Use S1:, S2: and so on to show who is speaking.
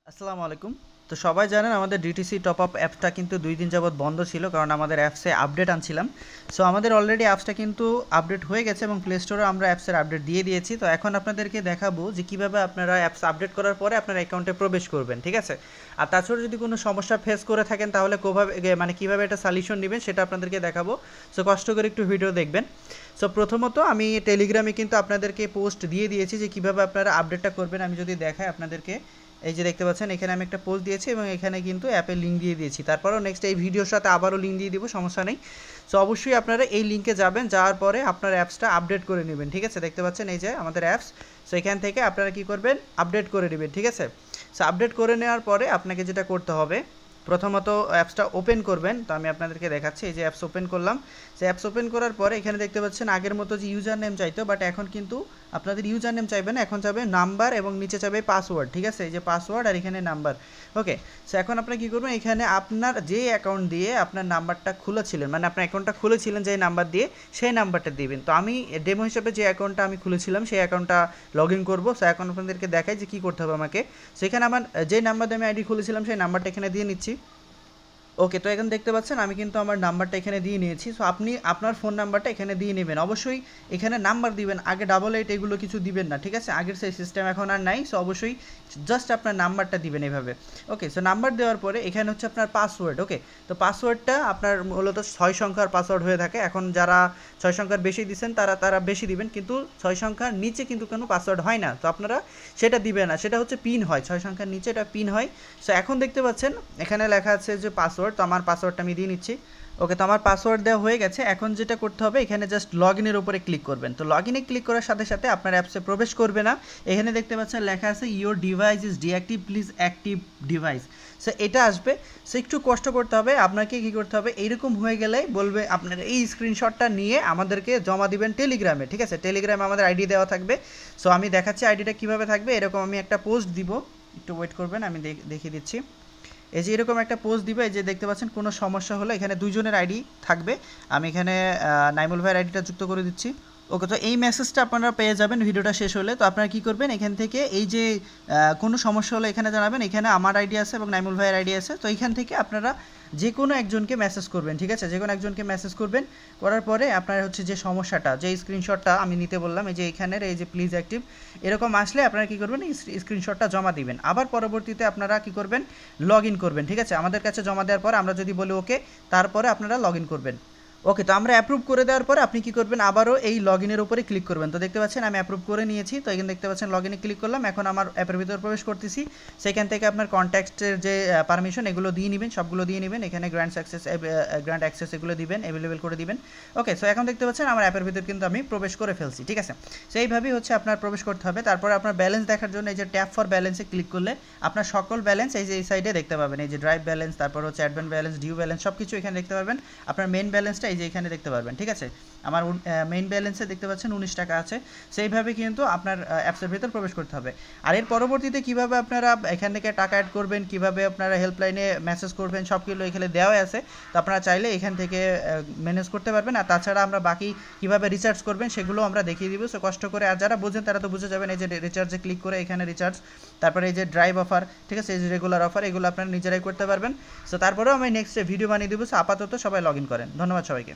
S1: আসসালামু আলাইকুম। তো সবাই জানেন আমাদের ডিটিসি টপ আপ অ্যাপসটা কিন্তু 2 দিন যাবত বন্ধ ছিল, কারণ আমাদের অ্যাপসে আপডেট আনছিলাম। সো আমাদের অলরেডি অ্যাপসটা কিন্তু আপডেট হয়ে গেছে এবং প্লে স্টোরে আমরা অ্যাপসের আপডেট দিয়ে দিয়েছি। তো এখন আপনাদেরকে দেখাবো যে কীভাবে আপনারা অ্যাপস আপডেট করার পরে আপনার অ্যাকাউন্টে প্রবেশ করবেন, ঠিক আছে? আর তাছাড়া যদি কোনো সমস্যা ফেস করে থাকেন তাহলে কীভাবে এটা সলিউশন নেবেন সেটা আপনাদেরকে দেখাবো। সো কষ্ট করে একটু ভিডিও দেখবেন। সো প্রথমত আমি টেলিগ্রামে কিন্তু আপনাদেরকে পোস্ট দিয়ে দিয়েছি যে কীভাবে আপনারা আপডেটটা করবেন। আমি যদি দেখাই আপনাদেরকে, এই যে দেখতে পাচ্ছেন এখানে আমি একটা পোস্ট দিয়েছি এবং এখানে কিন্তু অ্যাপের লিঙ্ক দিয়ে দিয়েছি। তারপরও নেক্সট এই ভিডিওর সাথে আবারও লিঙ্ক দিয়ে দিব, সমস্যা নেই। সো অবশ্যই আপনারা এই লিঙ্কে যাবেন, যাওয়ার পরে আপনার অ্যাপসটা আপডেট করে নেবেন, ঠিক আছে? দেখতে পাচ্ছেন এই যে আমাদের অ্যাপস। সো এখান থেকে আপনারা কী করবেন, আপডেট করে নেবেন, ঠিক আছে? সো আপডেট করে নেওয়ার পরে আপনাকে যেটা করতে হবে, প্রথমত অ্যাপসটা ওপেন করবেন। তো আমি আপনাদেরকে দেখাচ্ছি, এই যে অ্যাপস ওপেন করলাম। সে অ্যাপস ওপেন করার পরে এখানে দেখতে পাচ্ছেন আগের মতো যে ইউজার নেম চাইতো, বাট এখন কিন্তু আপনাদের ইউজার নেম চাইবে না, এখন চাইবে নাম্বার এবং নিচে চাইবে পাসওয়ার্ড, ঠিক আছে? এই যে পাসওয়ার্ড আর এখানে নাম্বার। ওকে, সো এখন আপনারা কী করবেন, এখানে আপনার যে অ্যাকাউন্ট দিয়ে আপনার নাম্বারটা খুলেছিলেন, মানে আপনার অ্যাকাউন্টটা খুলেছিলেন যে নাম্বার দিয়ে, সেই নাম্বারটা দিবেন। তো আমি ডেমো হিসাবে যে অ্যাকাউন্টটা আমি খুলেছিলাম সেই অ্যাকাউন্টটা লগ ইন করবো। সো এখন আপনাদেরকে দেখাই যে কী করতে হবে আমাকে। সেখানে আমার যে নাম্বার দিয়ে আমি আইডি খুলেছিলাম সেই নাম্বারটা এখানে দিয়ে নিচ্ছি। ওকে, তো এখন দেখতে পাচ্ছেন আমি কিন্তু আমার নাম্বারটা এখানে দিয়ে নিয়েছি। সো আপনি আপনার ফোন নাম্বারটা এখানে দিয়ে নেবেন। অবশ্যই এখানে নাম্বার দিবেন, আগে 88 এগুলো কিছু দিবেন না, ঠিক আছে? আগের সেই সিস্টেম এখন আর নাই। সো অবশ্যই জাস্ট আপনার নাম্বারটা দিবেন এভাবে। ওকে, সো নাম্বার দেওয়ার পরে এখানে হচ্ছে আপনার পাসওয়ার্ড। ওকে, তো পাসওয়ার্ডটা আপনার মূলত 6 সংখ্যার পাসওয়ার্ড হয়ে থাকে। এখন যারা 6 সংখ্যার বেশি দিচ্ছেন তারা বেশি দিবেন, কিন্তু 6 সংখ্যার নিচে কিন্তু কোনো পাসওয়ার্ড হয় না। তো আপনারা সেটা দিবেন না, সেটা হচ্ছে পিন হয়, 6 সংখ্যার নিচে এটা পিন হয়। সো এখন দেখতে পাচ্ছেন এখানে লেখা আছে যে পাসওয়ার্ড। তো আমার পাসওয়ার্ডটা আমি দিয়ে নিচ্ছি। ওকে, তো আমার পাসওয়ার্ড দেওয়া হয়ে গেছে। এখন যেটা করতে হবে, এখানে জাস্ট লগ ইনের উপরে ক্লিক করবেন। তো লগ ইনে ক্লিক করার সাথে সাথে আপনার অ্যাপসে প্রবেশ করবে না। এখানে দেখতে পাচ্ছেন লেখা আছে your device is deactive, please active device. So এটা আসবে। সো একটু কষ্ট করতে হবে, আপনাকে কী করতে হবে, এইরকম হয়ে গেলে বলবে আপনার এই স্ক্রিনশটটা নিয়ে আমাদেরকে জমা দিবেন টেলিগ্রামে, ঠিক আছে? টেলিগ্রামে আমাদের আইডি দেওয়া থাকবে। সো আমি দেখাচ্ছি আইডিটা কীভাবে থাকবে। এরকম আমি একটা পোস্ট দিব, একটু ওয়েট করবেন, আমি দেখিয়ে দিচ্ছি। এই যে এরকম একটা পোস্ট দিবে, এই যে দেখতে পাচ্ছেন কোনো সমস্যা হলে এখানে দুইজনের আইডি থাকবে। আমি এখানে নাইমুল ভাইয়ের আইডিটা যুক্ত করে দিচ্ছি। ওকে, তো এই মেসেজটা আপনারা পেয়ে যাবেন ভিডিওটা শেষ হলে। তো আপনারা কী করবেন, এখান থেকে এই যে কোনো সমস্যা হলে এখানে জানাবেন। এখানে আমার আইডি আছে এবং নাইমুল ভাইয়ের আইডি আছে। তো এইখান থেকে আপনারা যে কোনো একজনকে মেসেজ করবেন, ঠিক আছে? যে কোনো একজনকে মেসেজ করবেন, করার পরে আপনার হচ্ছে যে সমস্যাটা, যে স্ক্রিনশটটা আমি নিতে বললাম, এই যে এখানের এই যে প্লিজ অ্যাক্টিভ, এরকম আসলে আপনারা কী করবেন, এই স্ক্রিনশটটা জমা দিবেন। আবার পরবর্তীতে আপনারা কী করবেন, লগ ইন করবেন, ঠিক আছে? আমাদের কাছে জমা দেওয়ার পর আমরা যদি বলি ওকে, তারপরে আপনারা লগ ইন করবেন। ওকে, তো আমরা অ্যাপ্রুভ করে দেওয়ার পরে আপনি কী করবেন, আবারও এই লগ ইনের উপরে ক্লিক করবেন। তো দেখতে পাচ্ছেন আমি অ্যাপ্রুভ করে নিয়েছি। তো এখানে দেখতে পাচ্ছেন লগ ইনে ক্লিক করলাম। এখন আমার অ্যাপের ভিতরে প্রবেশ করতেছি। সেখান থেকে আপনার কন্ট্যাক্টের যে পারমিশন এগুলো দিয়ে নেবেন, সবগুলো দিয়ে নেবেন। এখানে গ্র্যান্ড অ্যাক্সেস এগুলো দিবেন, অ্যাভেলেবেল করে দিবেন। ওকে, সো এখন দেখতে পাচ্ছেন আমার অ্যাপের ভিতরে কিন্তু আমি প্রবেশ করে ফেলছি, ঠিক আছে? সো এইভাবেই হচ্ছে আপনার প্রবেশ করতে হবে। তারপরে আপনার ব্যালেন্স দেখার জন্য এই যে ট্যাপ ফর ব্যালেন্সে ক্লিক করলে আপনার সকল ব্যালেন্স এই যে এই সাইডে দেখতে পাবেন। এই যে ড্রাইভ ব্যালেন্স, তারপর হচ্ছে অ্যাডভান্স ব্যালেন্স, ডিউ ব্যালেন্স, সব কিছু এখানে দেখতে পারবেন। আপনার মেইন ব্যালেন্সটা এই যে এখানে দেখতে পারবেন, ঠিক আছে? আমার মেইন ব্যালেন্সে দেখতে পাচ্ছেন 19 টাকা আছে। সেইভাবে কিন্তু আপনার অ্যাপসের ভিতর প্রবেশ করতে হবে। আর এর পরবর্তীতে কীভাবে আপনারা এখান থেকে টাকা অ্যাড করবেন, কীভাবে আপনারা হেল্পলাইনে মেসেজ করবেন, সব কিছু এখানে দেওয়াই আছে। তো আপনারা চাইলে এখান থেকে ম্যানেজ করতে পারবেন। আর তাছাড়া আমরা বাকি কীভাবে রিচার্জ করবেন সেগুলো আমরা দেখিয়ে দিব। সো কষ্ট করে, আর যারা বুঝেন তারা তো বুঝে যাবেন। এই যে রিচার্জে ক্লিক করে এখানে রিচার্জ, তারপরে এই যে ড্রাইভ অফার, ঠিক আছে? এই যে রেগুলার অফার, এগুলো আপনারা নিজেরাই করতে পারবেন। সো তারপরেও আমি নেক্সট ভিডিও বানিয়ে দেবো। সো আপাতত সবাই লগ ইন করেন। ধন্যবাদ সবাইকে।